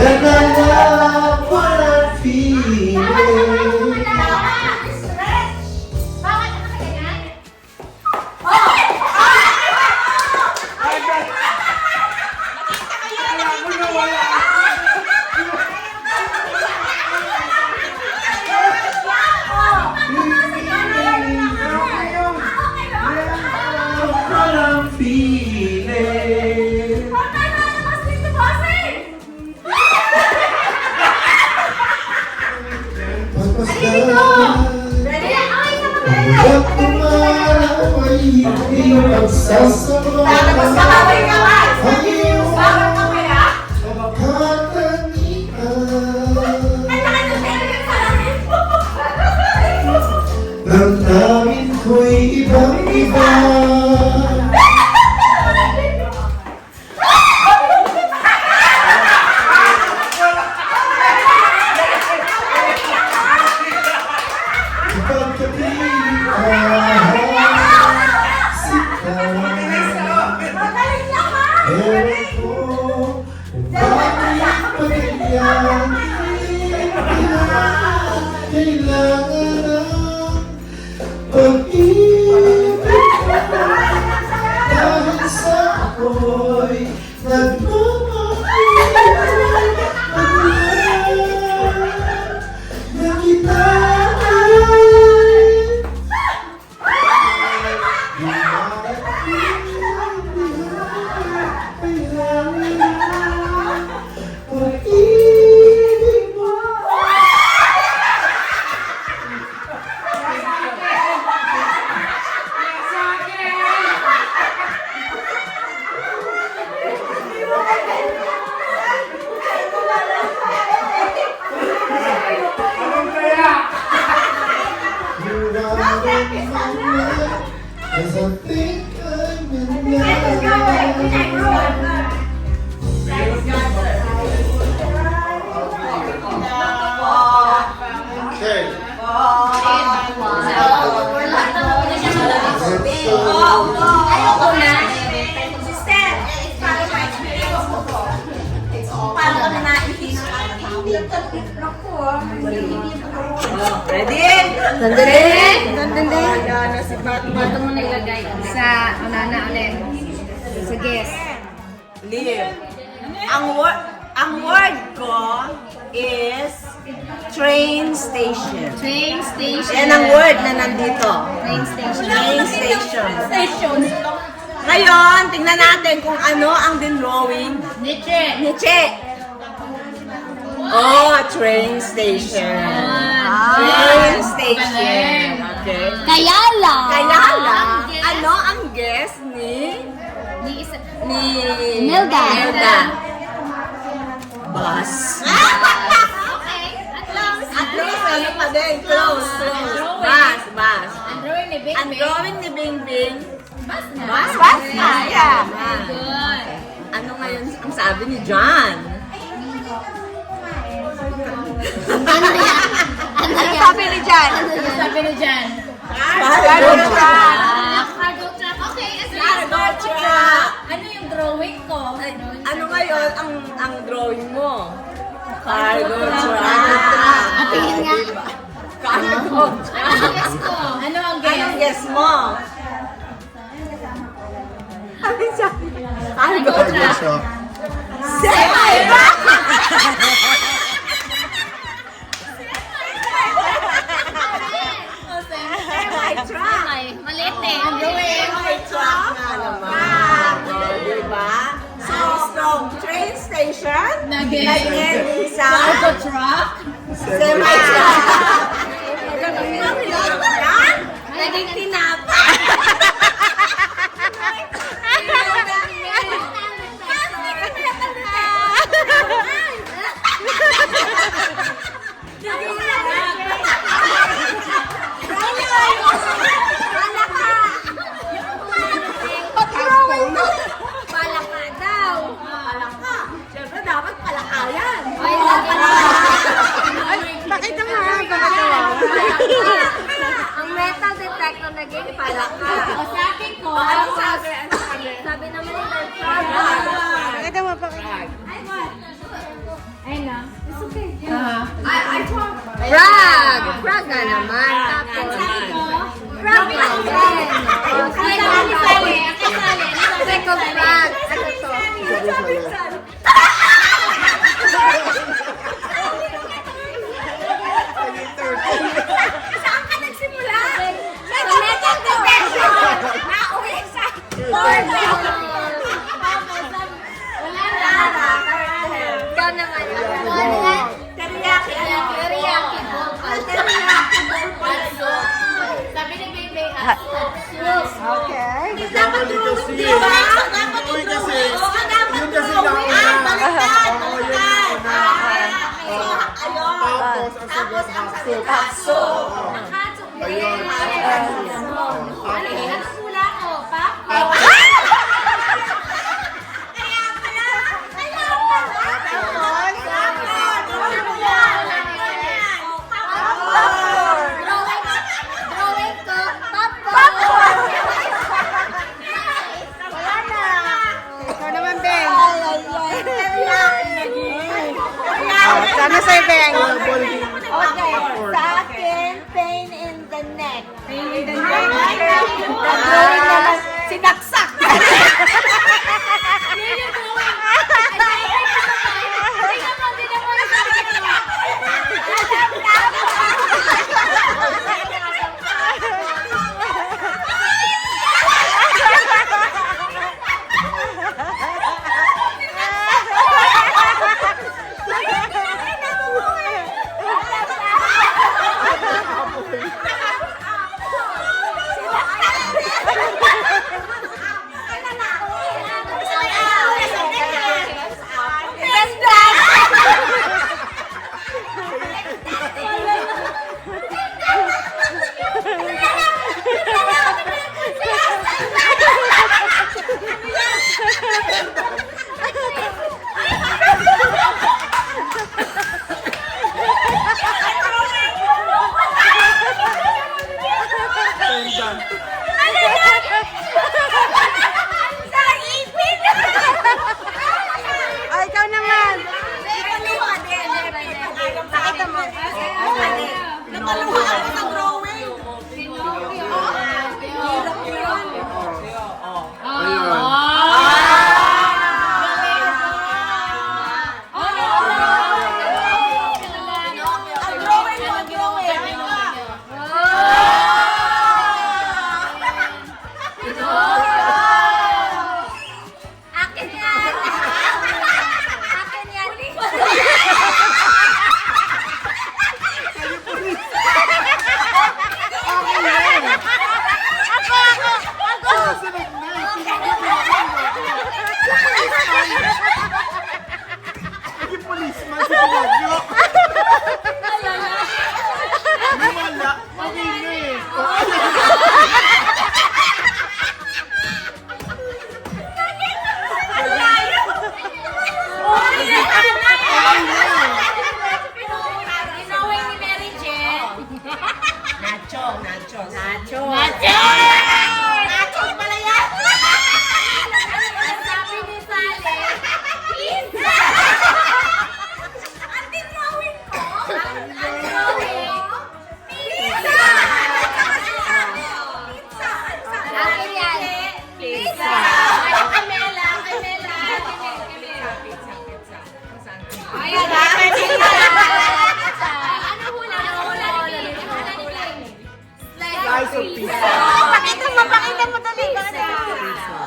And I love what I'm feeling. What I'm feeling. Hanggang umaraw ay hindi magsasama ang iyong katangian. Damdamin ko'y ibang-iba. Kailangan ng pag-ibig ko dahil sa ako'y nagmamahal na kita Cause I think I'm in love. Okay. Ayoko na. Sister, para sa experience mo po. Paano kami naiisip? Ready? Sandali. Bato mo na ilagay sa na ulit. Sa guess. Live. Ang word ko is train station. Train station. Yan ang word na nandito. Train station. Train station. Station. Ngayon, tingnan natin kung ano ang drawing. Nietzsche. Oh, train station. Train station. Okay. Kaya lang. Ano ang guess ni Melda. Bus. Okay. At least. At least, ano pa din? Close. Bus. Ang drawing ni Bingbing. Bus na. Yeah. Good. Ano ngayon ang sabi ni John? Ano sabi ni John? Sabi ni Jan. Cargo truck. Cargo truck. Okay. Cargo truck. Ano yung drawing ko? Ano ngayon ang drawing mo? Cargo truck. Tingin nga. Cargo truck. Guess ko. Ano ang guess? Anong guess mo? Ano sabi? Cargo truck. Semi-truck! Semi-truck! Maliit eh. Semi-truck nga naman. Diba? So, from train station, nag-end sa Cargo truck. semi-truck. Naging tinapa. Frog! Frog na naman. Tapos, frog na din. Second frog. Ano to? Saan ka nagsimula? Sa second detention! Nauwi sa third. Wala na. Ikaw naman. Teriyaki. Teriyaki. Teriyaki. Sabi ni Bebe, Okay. dapat drawing, di ba? Dapat Uy, kasi, dapat yun kasi drawing. nauna. Baliktad. Oo, yun Baliktad. nauna. Ayun. Tapos, ang sagot, Hatso. Ayun. Ano pula ko? Papa? Kaya pala. Drawing ko. Popcorn. Ikaw naman, Beng. Sana sa'yo, Beng. Okay, sa akin, pain in the neck. Drawing naman, sinaksak. Ay, ikaw naman. Nakita mo. Nakaluha ako sa drawing. Akin yan. Akin yan. Yung policeman sa Pinagyo. Wala. Pagino eh. Ginawin ni Mary Jane. Nacho. Nacho pala yan. Ang sabi ni Sally, pizza. Ang dinrawing ko. Ang drawing. Pizza. Pizza. Akin yan. Pizza. Camela. Ayan. Ano hula? Slice of pizza. Pakita mo dali.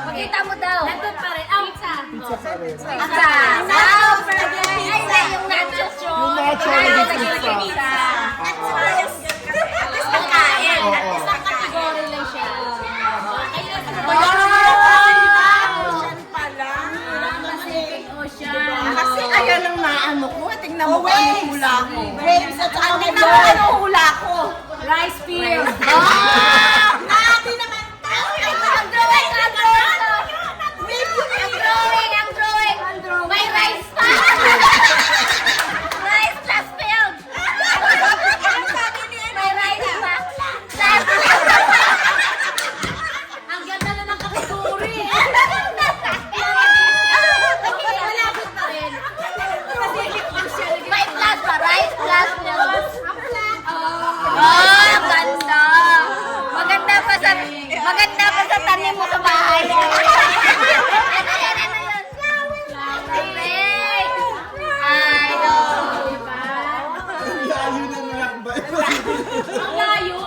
Pakita mo daw. Nandun pa rin. Pizza. Pizza pa rin. Pizza. Wow, burger. Ay, na yung nachos. Yung nacho yung pizza. Pagkain. Oo. Isang kategory lang siya. Kasi ayan ang naano ko. Tingnan mo kung anong hula ko. Waves at saka Tingnan mo kung anong hula ko. rice field. Natin naman. Ang drawing. May rice pa. Rice plus field. May rice pa. Ang ganda na ng kategory. May plus pa. Rice last niya. Oh, ganda. Maganda pa sa tanim mo sa bahay. Ay, no. Layo na nakakbay. Ang layo!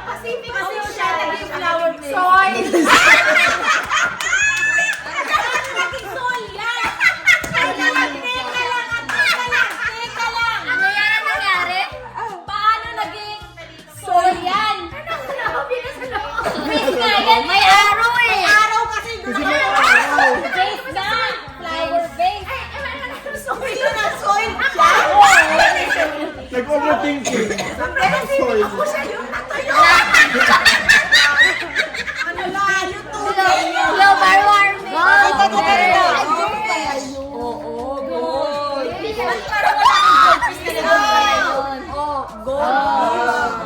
Pacific kasi siya naging flower base. soil! Naging soil yan. Teka lang. Ano yan ang nangyari? Paano naging soil yan? May may araw eh. Araw kasi Kasi doon. may araw. Base na! Flower base! Soil na soil siya. Nag-overthinking. Pacific ako siya yung natuyo. Ano layo to? Global warming. Oo, gold! Ba't parang wala kang goldfish na nag-gold? Oh, gold!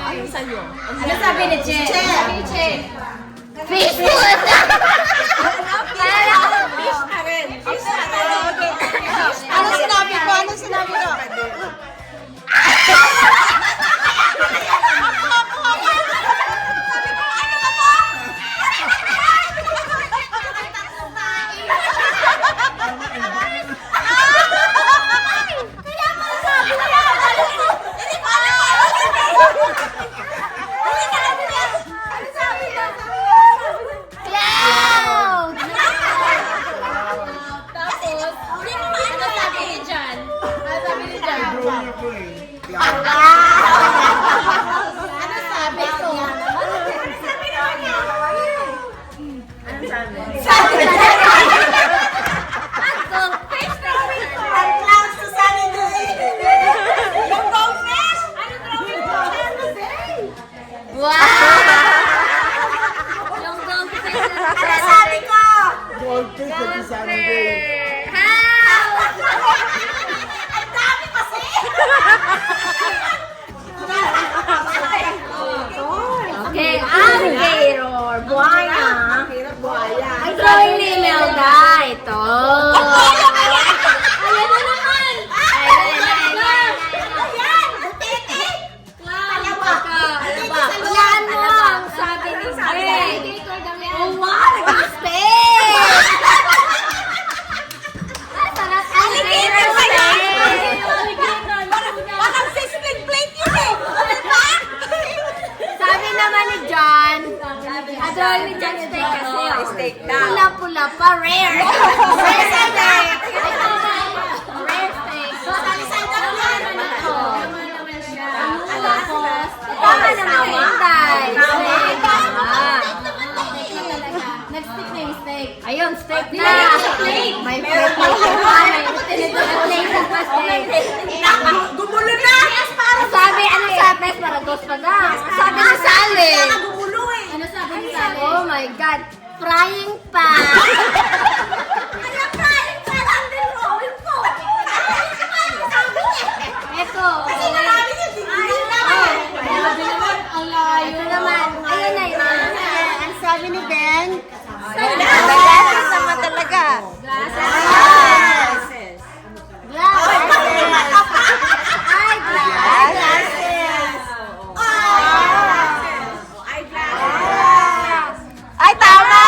Ayun sa'yo. Ano sabi ni Che? Sabi ni Che? Fish food. Fish na rin. Fish na rin. Ano sinabi ko? Ano sinabi ko? Cloud. Tapos, ano sabi ni Jan? Ano sabi ni Jan? Drawing ako eh. Ano sabi ko? Ang clouds to sunny day. Yung goldfish. Ano drawing mo? Wow. Yung goldfish. Ano sabi ko? Goldfish at the sunny day. Ang dami kasi. Okay, alligator, buhaya. Buhaya. Ang drawing ni Imelda, ito. Ayan na naman. Ayan. Tete. Yan mo ang sabi ni Greg. Oh, wow, space. Sarap alligator space. Parang sisling plate yun eh. Diba? Sabi naman ni John, drawing ni John steak kasi. Steak daw. Pula-pula pa, rare. Rare steak. Rare steak. Tama naman, Inday. Steak. Nag-stick na yung steak. Ayun, steak na. Steak. May plate na Gumulo na. Sabi, ano sabi? Maragos pa na. Sabi ni Sally. Gumulo eh. Ano sabi ni Sally? Oh my God. Frying pan. Kaya frying pan ang drawing ko. Ito. Kasi marami yung tingin naman. Grabe naman, ang layo. Ito naman. Ayun na yun. Ang sabi ni Ben. Glasses naman talaga. Glasses. Ay, glasses. Ay, tama.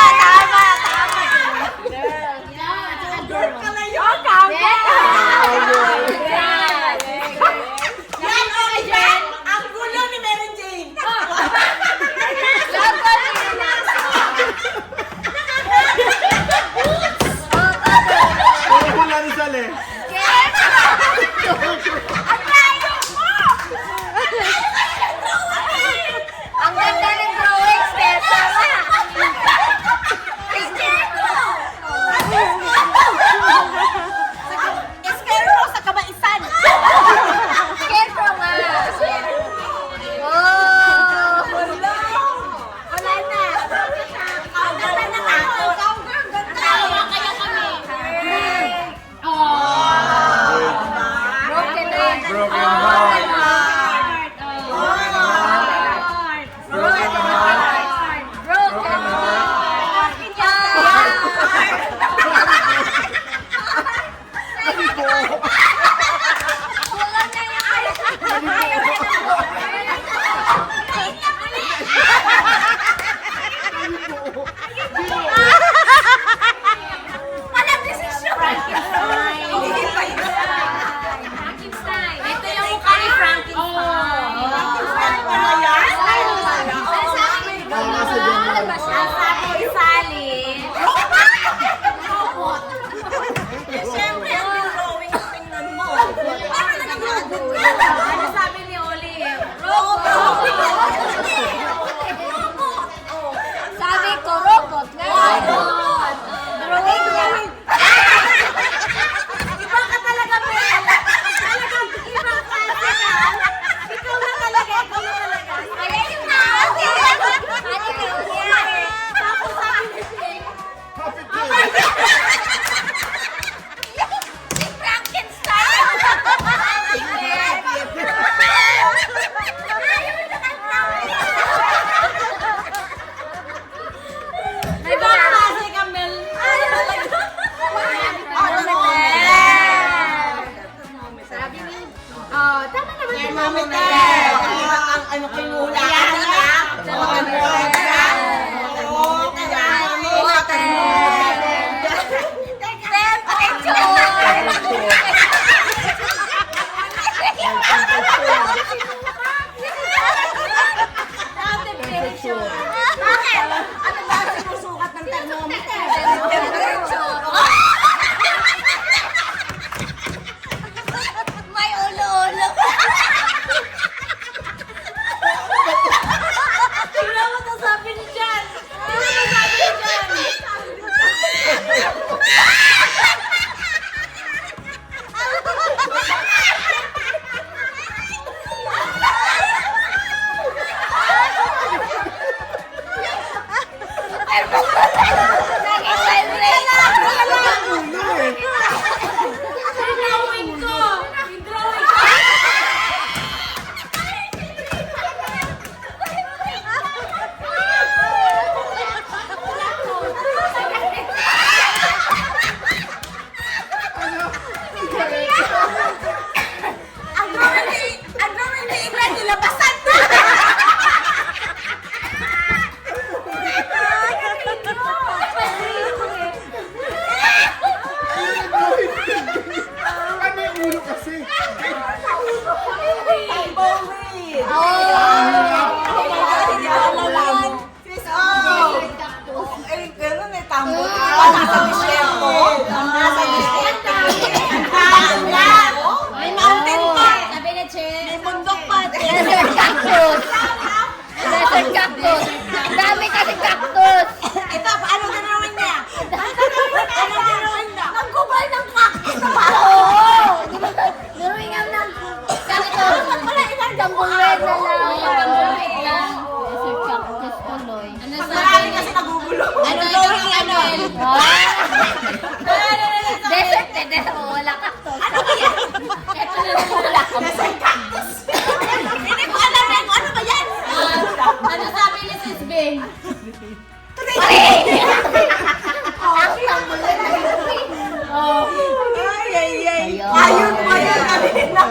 Ayun po yun kanina.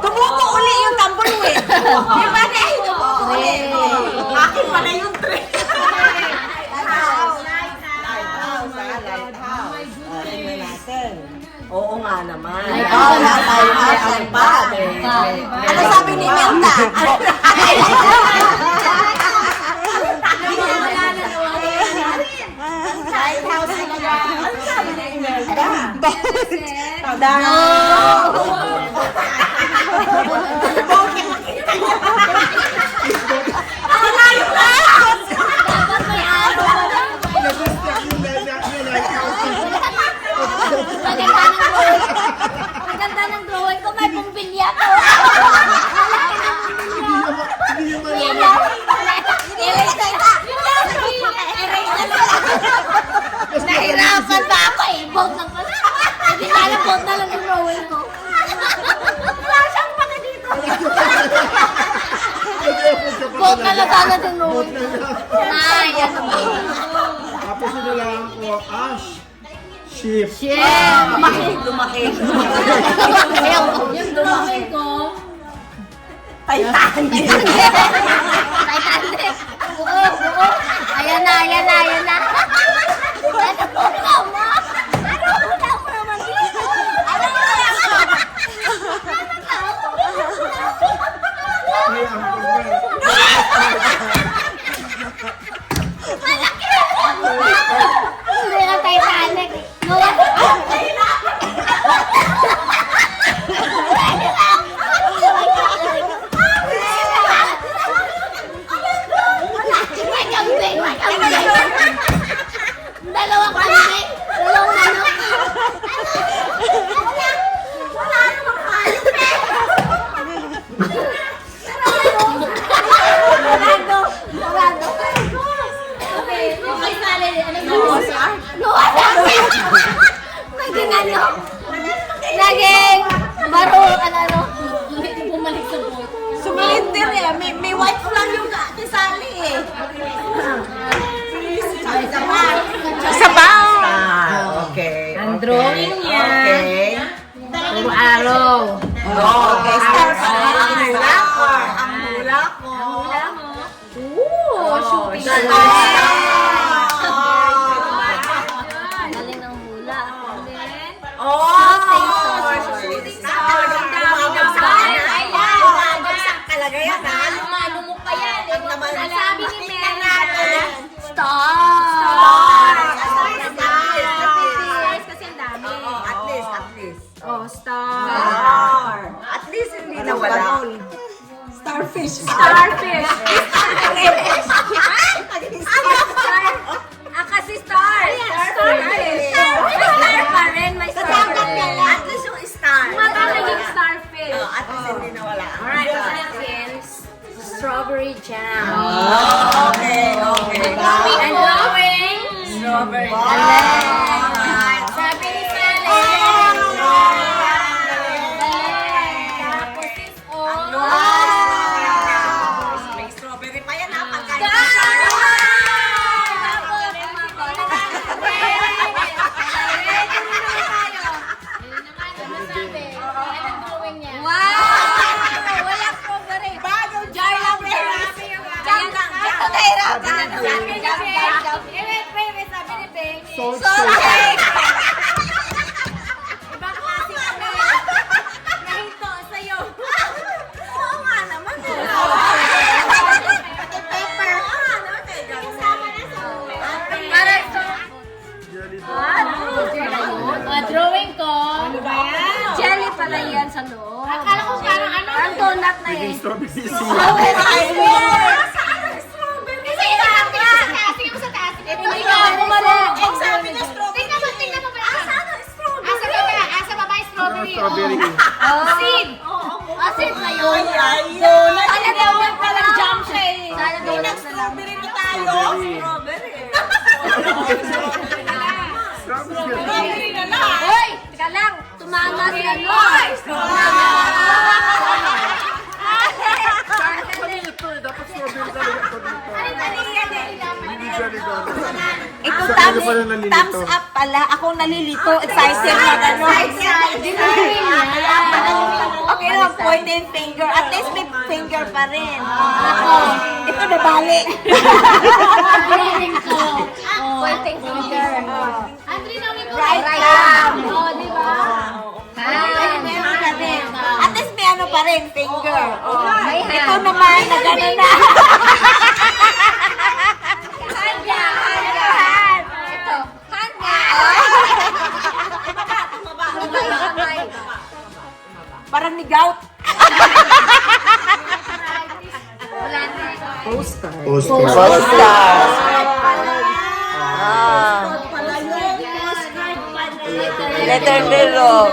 Tumuko uli yung tumbleweed. Di ba na? Tumuko uli. Akin pala yung tray. Oo nga naman. Ano sabi ni Melda? Lighthouse sila. Ano sabi ni Melda? Tada! Maganda ng drawing ko, may pumbilya ko. Nahirapan pa ako eh. Vote lang pala. Hindi na alam, vote na lang yung drawing ko. Lasang pa ka dito. Vote na lang sana yung drawing ko. Ay, yan naman. Tapos sinilaan ko, Ash. Sheep. Lumaki. Yung drawing ko, Titanic. Titanic. Buo. Ayan na. Ano po mo? Ano mo naman dito? Ano mo naman? Ay, ang pagmay. Malaki! Hindi na Titanic. May kambing. Dalawang kambing. Dalawang manok. Wala namang hayop eh. Morado. Okay, sali. Anong naging ano? Naging ano? Bumalik sa boat. Sumilindir eh. May white flag yung kisali eh. Isa pa. Okay. Ang drawing niya. Okay. Puro araw. Okay. Start. Ang hula ko. Ooh, shooting Galing ng hula. Shooting star. Kalagayan ha. Lumulumok pa yan. Naman. Sabi ni Mel. Star. Stars kasi ang dami. At least. Oh, star. At least hindi nawala. Starfish. Kasi star. Starfish. May star pa rin. May star pa rin. At least yung star. Naging starfish. At least hindi nawala. Alright, so natin, strawberry jam. Okay. And drawing. Strawberry. Sabi ni Sally. Tapos is all. May strawberry pa yan ha. Pagkain. Drawing ko. Jelly pala yan sa loob. Akala ko parang ano. Parang donut na eh. Strawberry Kasi itaas ka. Sige mo sa taas. Ito yung bumalik. Sabi na strawberry. Tingnan mo ba? Asa baba yung strawberry. Strawberry. Seed. Seed na yun. Donut. Sana donut pa lang jam siya eh. Sana donut na lang. Strawberry na tayo. Strawberry na lang. Hoy! Teka lang. Tumama si ano. Ito, dapat strawberry talaga ito dito. Ano yan eh? Hindi jelly donut. Ito Thumbs up pala. Ako nalilito. Excited na gano'n. Okay lang, pointing finger. At least may finger pa rin. Ito na bali. Pointing finger. Right thumb. Oh, di ba? Meron ka rin. At least may ano pa rin, finger. May hand. Ito naman, na gano'n na. Ito. Hanga. Parang ni gout. Wala na. Letter below.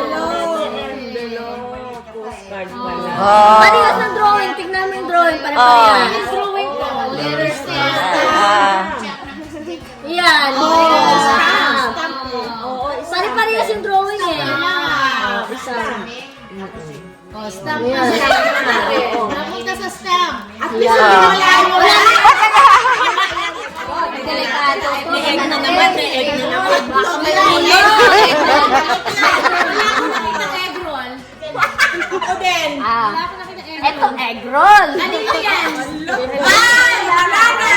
Parehas ng drawing. Tignan mo yung drawing. Parehas. Drawing ko. Letters na. Yan. Pare-parehas yung drawing eh. Isa. Oh, stamp. Napunta sa stamp. At least wala. Delikado. May egg na naman, may egg na naman. Ako din. Ito, egg roll. Ano yan? Ay! Wala na!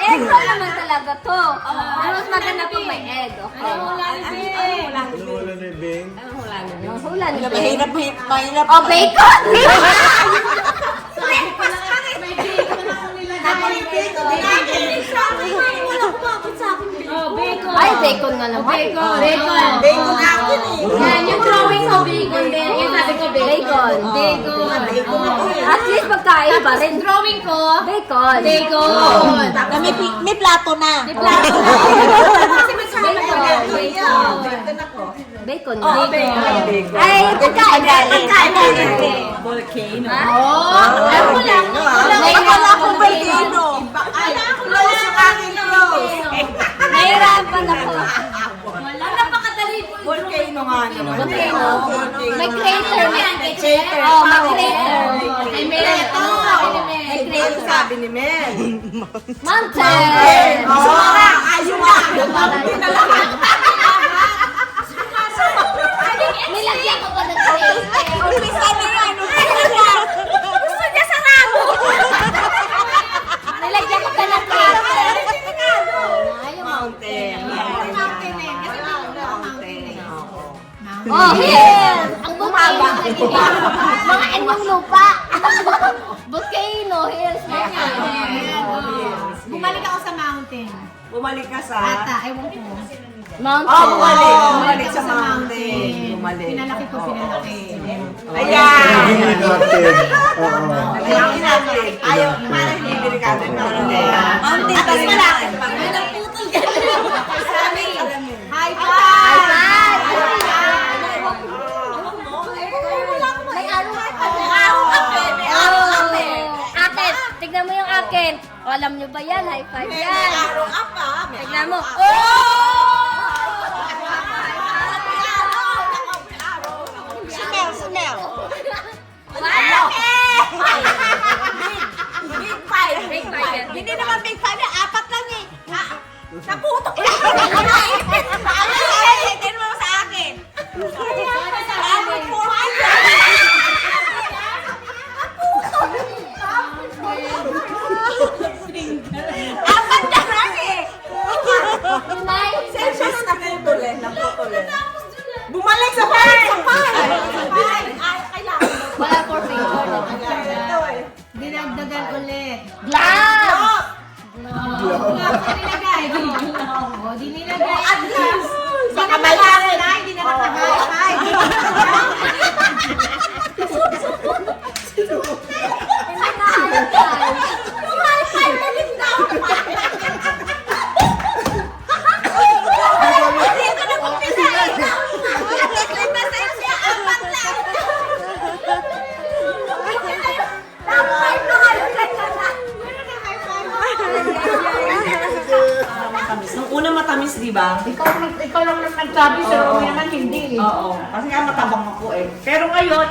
Egg roll naman talaga to. Mas maganda pag may egg. Okay. Hulan. Mahirap. Oh, bacon! Ay, bacon nga naman. Bacon. Bacon akin eh. Yan, yung drawing ko, bacon din. Yung sabi ko, bacon. At least magkain pa rin. Drawing ko, bacon. May plato na. May plato na. Bacon. Ay, pagkain natin. Volcano. Ako lang. Wala akong volcano. Close yung aking close. Nahirapan ako. Napakadali po yung volcano nga naman. Volcano. May crater. May crater. Oh, may crater. May crater. Sabi ni Mel. Mountain. Ayun na. May lagyan ko pa ng crater. Umpisa na yan. Gusto niya sarado. Nilagyan ko pa ng crater. Mountain. Oh, hill! Ang bumaba. Mga enmong lupa. Volcano, hills. Bumalik ako sa mountain. Bumalik ka sa... Ata, ewan ko. Mountain. Bumalik sa mountain. Pinalaki ko, pinalaki. Ayan. Oo. Ayaw, parang hindi delikado. Mountain pa rin. May naputol ka. High five! May araw ka. Akin, tignan mo yung akin. O, alam nyo ba yan? High five yan. Tignan mo. Smell. Wow! Big five. Big five yan. Hindi naman big five. Apat lang eh. Naputok. Tignan mo sa akin. Apat na lang eh. Sensus naputol eh. Bumalik sa five. Wala for finger. Dinagdagan ulit. Glove! Dinilagay. O, dinilagay. At least. Sa kamay na, hindi na nakahigh Nung una matamis, di ba? Ikaw lang nagsabi, pero naman hindi. Oo. Kasi nga matabang ako eh. Pero ngayon,